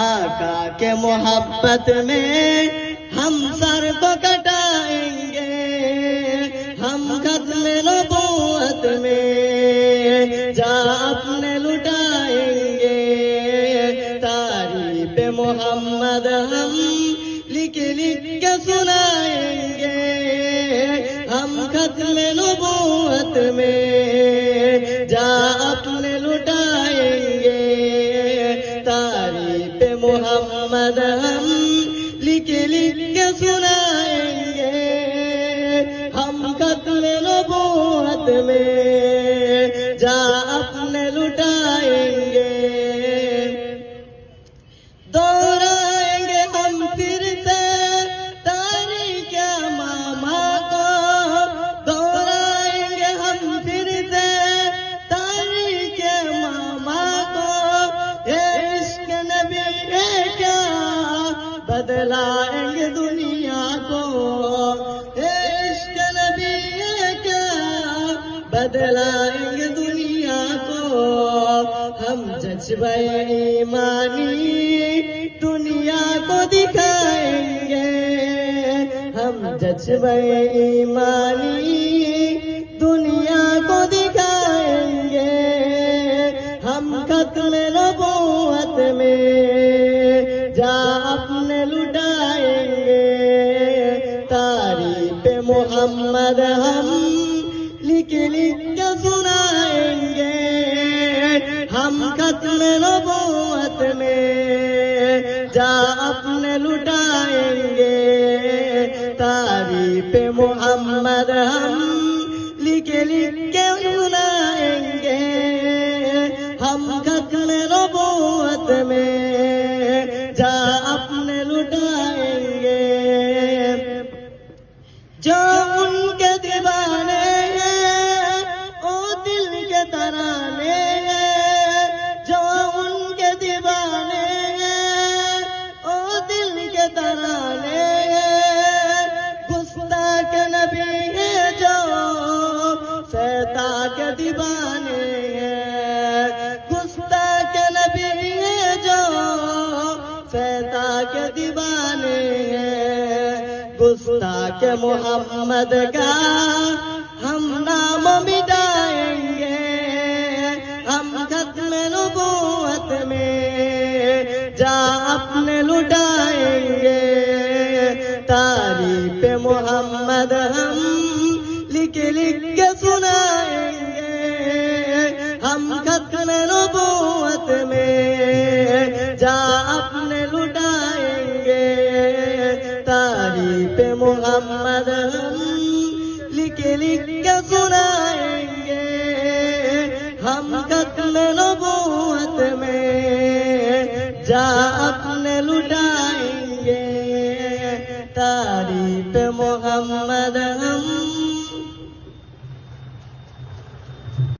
आका के मोहब्बत में हम सर को कटाएंगे, हम खत्म नबूवत में जा अपने लुटाएंगे। तारीफ मोहम्मद हम लिख लिख के सुनाएंगे, हम खत्म नबूवत में जा अपने लुटाएंगे। तारीफ मोहम्मद हम लिख लिख के सुनाएंगे, हम खत्म नबूवत में जा अपने लुटाएंगे। दोहराएंगे हम फिर से तारीख मामा को, दोहराएंगे हम फिर से तारीख मामा को। ये इश्क नबी है क्या बदलाएंगे दुनिया को, ये इश्क नबी है क्या बदलाएंगे दुनिया को। हम जज्बे ईमानी दुनिया को दिखाएंगे, हम जज्बे ईमानी दुनिया को दिखाएंगे। हम खत्म नबूवत में जा अपने लुटाएंगे। तारीफ मोहम्मद हम लिख लिख के सुनाएंगे, हम खत्म नबूवत में जा अपने लुटाएंगे। तारीफ मोहम्मद हम लिख लिख के सुनाएंगे, हम खत्म नबूवत में जा अपने लुटाएंगे। जो उनके दीवाने हैं ओ दिल के तराने हैं, जो उनके दीवाने हैं ओ दिल के तराने हैं। गुस्ताख नबी है जो सैता के दीवाने हैं, गुस्ताख नबी है जो सैता के दीवाने हैं। गुस्ताख मोहम्मद का हम नाम मिटाएंगे, हम खत्म नबूवत में जा अपने लुटाएंगे। तारीफ मोहम्मद हम लिख लिख के सुनाएंगे, हम खत्म नबूवत में जा अपने लुटाएंगे। तारीफ मोहम्मद हम लिख लिख के सुनाएंगे, हम खत्म नबूवत में जा अपने लुटाएंगे। तारीफ मोहम्मद